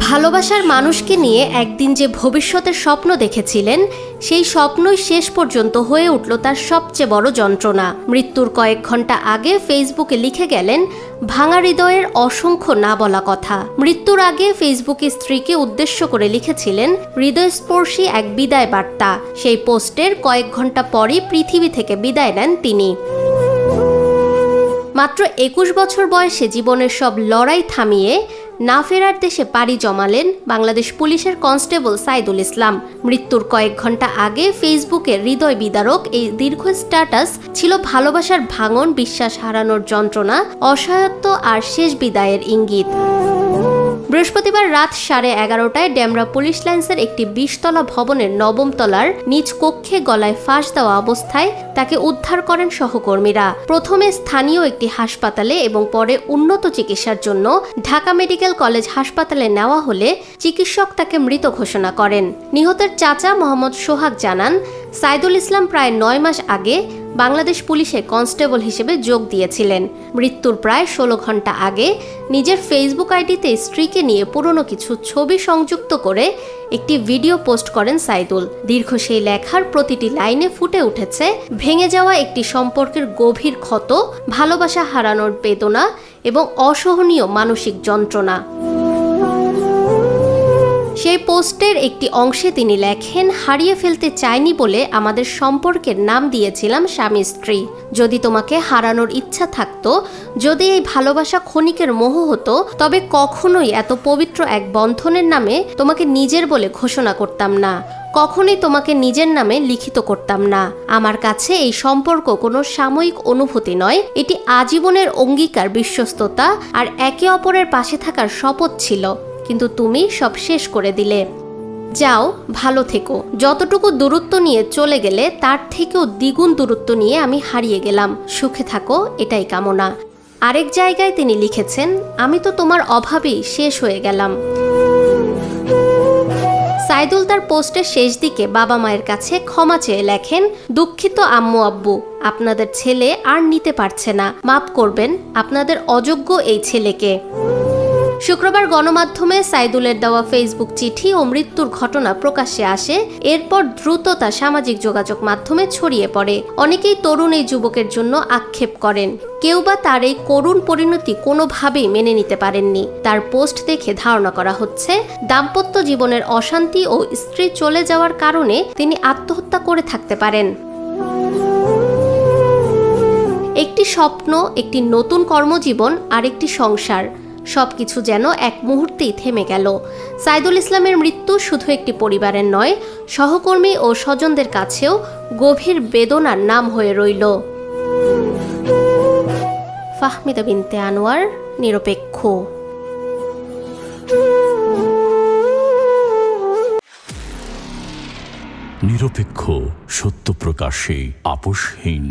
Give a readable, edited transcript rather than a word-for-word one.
ভালোবাসার মানুষকে নিয়ে একদিন যে ভবিষ্যতের স্বপ্ন দেখেছিলেন, সেই স্বপ্নই শেষ পর্যন্ত হয়ে উঠল তার সবচেয়ে বড় যন্ত্রণা। মৃত্যুর কয়েক ঘন্টা আগে ফেসবুকে লিখে গেলেন ভাঙা হৃদয়ের অসংখ্য না বলা কথা। মৃত্যুর আগে ফেসবুকে স্ত্রীকে উদ্দেশ্য করে লিখেছিলেন হৃদয়স্পর্শী এক বিদায় বার্তা। সেই পোস্টের কয়েক ঘন্টা পরই পৃথিবী থেকে বিদায় নেন তিনি। মাত্র ২১ বছর বয়সে জীবনের সব লড়াই থামিয়ে না ফেরার দেশে পাড়ি জমালেন বাংলাদেশ পুলিশের কনস্টেবল সাইদুল ইসলাম। মৃত্যুর কয়েক ঘন্টা আগে ফেসবুকে হৃদয় বিদারক এই দীর্ঘ স্ট্যাটাস ছিল ভালোবাসার ভাঙন, বিশ্বাস হারানোর যন্ত্রণা, অসহায়ত্ব আর শেষ বিদায়ের ইঙ্গিত। বৃহস্পতিবার রাত 11:30টায় ডেমরা পুলিশ লাইন্সের একটি ২০তলা ভবনের ৯ম তলার নিজ কক্ষে গলায় ফাঁস দেওয়া অবস্থায় তাকে উদ্ধার করেন সহকর্মীরা। প্রথমে স্থানীয় একটি হাসপাতালে এবং পরে উন্নত চিকিৎসার জন্য ঢাকা মেডিকেল কলেজ হাসপাতালে নেওয়া হলে চিকিৎসক তাকে মৃত ঘোষণা করেন। নিহতের চাচা মোহাম্মদ সোহাগ জানান, সাইদুল ইসলাম প্রায় ৯ মাস আগে বাংলাদেশ পুলিশে কনস্টেবল হিসেবে যোগ দিয়েছিলেন। মৃত্যুর প্রায় ১৬ ঘন্টা আগে নিজের ফেসবুক আইডিতে স্ত্রীকে নিয়ে পুরনো কিছু ছবি সংযুক্ত করে একটি ভিডিও পোস্ট করেন সাইদুল। দীর্ঘ সেই লেখার প্রতিটি লাইনে ফুটে উঠেছে ভেঙে যাওয়া একটি সম্পর্কের গভীর ক্ষত, ভালোবাসা হারানোর বেদনা এবং অসহনীয় মানসিক যন্ত্রণা। সেই পোস্টের একটি অংশে তিনি লেখেন, হারিয়ে ফেলতে চাইনি বলে আমাদের সম্পর্কের নাম দিয়েছিলাম স্বামী স্ত্রী। যদি তোমাকে হারানোর ইচ্ছা থাকতো, যদি এই ভালোবাসা ক্ষণিকের মোহ হতো, তবে কখনোই এত পবিত্র এক বন্ধনের নামে তোমাকে নিজের বলে ঘোষণা করতাম না, কখনোই তোমাকে নিজের নামে লিখিত করতাম না। আমার কাছে এই সম্পর্ক কোনো সাময়িক অনুভূতি নয়, এটি আজীবনের অঙ্গীকার, বিশ্বস্ততা আর একে অপরের পাশে থাকার শপথ ছিল। কিন্তু তুমি সব শেষ করে দিলে। যাও, ভালো থেকো। যতটুকু দূরত্ব নিয়ে চলে গেলে তার থেকেও দ্বিগুণ দূরত্ব নিয়ে আমি হারিয়ে গেলাম। সুখে থাকো, এটাই কামনা। আরেক জায়গায় তিনি লিখেছেন, আমি তো তোমার অভাবেই শেষ হয়ে গেলাম। সাইদুল তার পোস্টের শেষ দিকে বাবা মায়ের কাছে ক্ষমা চেয়ে লেখেন, দুঃখিত আম্মু আব্বু, আপনাদের ছেলে আর নিতে পারছে না, মাফ করবেন আপনাদের অযোগ্য এই ছেলেকে। শুক্রবার গণমাধ্যমে সাইদুলের দেওয়া ফেসবুক চিঠি ও মৃত্যুর ঘটনা প্রকাশ্যে আসে। এরপর দ্রুত তা সামাজিক যোগাযোগ মাধ্যমে ছড়িয়ে পড়ে। অনেকেই তরুণ এই যুবকের জন্য আক্ষেপ করেন, কেউ বা তার এই করুণ পরিণতি কোনোভাবেই মেনে নিতে পারেননি। তার পোস্ট দেখে ধারণা করা হচ্ছে দাম্পত্য জীবনের অশান্তি ও স্ত্রী চলে যাওয়ার কারণে তিনি আত্মহত্যা করে থাকতে পারেন। একটি স্বপ্ন, একটি নতুন কর্মজীবন আর একটি সংসার, সবকিছু যেন এক মুহূর্তেই থেমে গেল। সাইদুল ইসলামের মৃত্যু শুধু একটি পরিবারের নয়, সহকর্মী ও স্বজনদের কাছেও গভীর বেদনার নাম হয়ে রইল। ফাহমিদা বিনতে আনোয়ার, নিরপেক্ষ। নিরপেক্ষ, সত্য প্রকাশে আপোষহীন।